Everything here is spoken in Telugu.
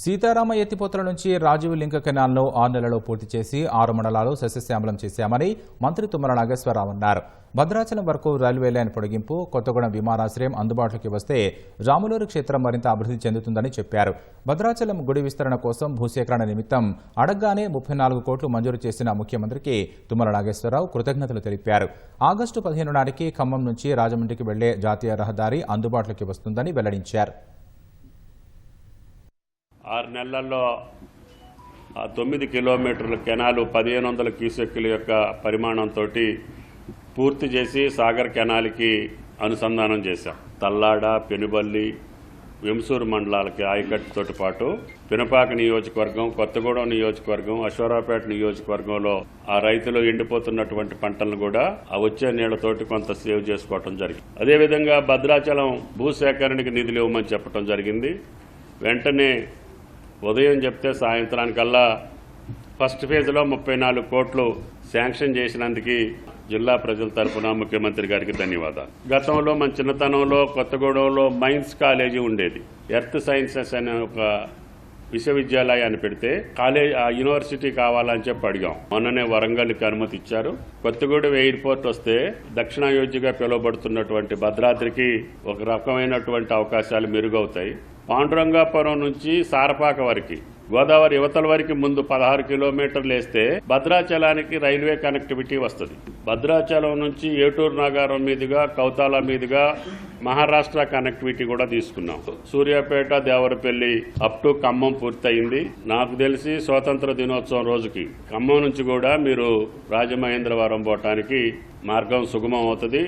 సీతారామ ఎత్తిపోతల నుంచి రాజీవ్ లింక కెనాల్ను 6 నెలల్లో పూర్తి చేసి 6 మండలాలు సస్యశ్యామలం చేశామని మంత్రి తుమ్మల నాగేశ్వరరావు అన్నారు. భద్రాచలం వరకు రైల్వే లైన్ పొడిగింపు, కొత్తగూడెం విమానాశ్రయం అందుబాటులోకి వస్తే రాములూరు క్షేత్రం మరింత అభివృద్ధి చెందుతుందని చెప్పారు. భద్రాచలం గుడి విస్తరణ కోసం భూసేకరణ నిమిత్తం అడగ్గానే 34 కోట్లు మంజూరు చేసిన ముఖ్యమంత్రికి తుమ్మల నాగేశ్వరరావు కృతజ్ఞతలు తెలిపారు. ఆగస్టు 15 నాటికి ఖమ్మం నుంచి రాజమండ్రికి వెళ్లే జాతీయ రహదారి అందుబాటులోకి వస్తుందని వెల్లడించారు. 6 నెలల్లో 9 కిలోమీటర్ల కెనాలు 1500 క్యూసెక్కుల యొక్క పరిమాణంతో పూర్తి చేసి సాగర్ కెనాల్కి అనుసంధానం చేశాం. తల్లాడ, పెనుబల్లి, వెంసూరు మండలాలకి ఆయకట్టుతో పాటు పినపాక నియోజకవర్గం, కొత్తగూడెం నియోజకవర్గం, అశ్వరావుపేట నియోజకవర్గంలో ఆ రైతులు ఎండిపోతున్నటువంటి పంటలను కూడా ఆ వచ్చే నీళ్లతోటి కొంత సేవ్ చేసుకోవటం జరిగింది. అదేవిధంగా భద్రాచలం భూసేకరణకి నిధులు ఇవ్వమని చెప్పడం జరిగింది. వెంటనే ఉదయం చెప్తే సాయంత్రానికల్లా ఫస్ట్ ఫేజ్లో 34 కోట్లు శాంక్షన్ చేసినందుకు జిల్లా ప్రజల తరఫున ముఖ్యమంత్రి గారికి ధన్యవాదాలు. గతంలో మన చిన్నతనంలో కొత్తగూడెంలో మైన్స్ కాలేజీ ఉండేది. ఎర్త్ సైన్సెస్ అనే ఒక విశ్వవిద్యాలయాన్ని పెడితే ఆ యూనివర్సిటీ కావాలని చెప్పి అడిగాం. మొన్ననే వరంగల్కి అనుమతి ఇచ్చారు. కొత్తగూడెం ఎయిర్పోర్ట్ వస్తే దక్షిణాయోధ్యగా పిలువబడుతున్నటువంటి భద్రాద్రికి ఒక రకమైనటువంటి అవకాశాలు మెరుగవుతాయి. పాండురంగాపురం నుంచి సారపాక వరకు, గోదావరి యువతల వరకు ముందు 16 కిలోమీటర్లు వేస్తే భద్రాచలానికి రైల్వే కనెక్టివిటీ వస్తుంది. భద్రాచలం నుంచి ఏటూరు నాగారం మీదుగా, కౌతాల మీదుగా మహారాష్ట్ర కనెక్టివిటీ కూడా తీసుకున్నాం. సూర్యాపేట, దేవరపల్లి అప్ టు ఖమ్మం పూర్తయింది. నాకు తెలిసి స్వాతంత్ర దినోత్సవం రోజుకి ఖమ్మం నుంచి కూడా మీరు రాజమహేంద్రవరం పోవటానికి మార్గం సుగమం అవుతుంది.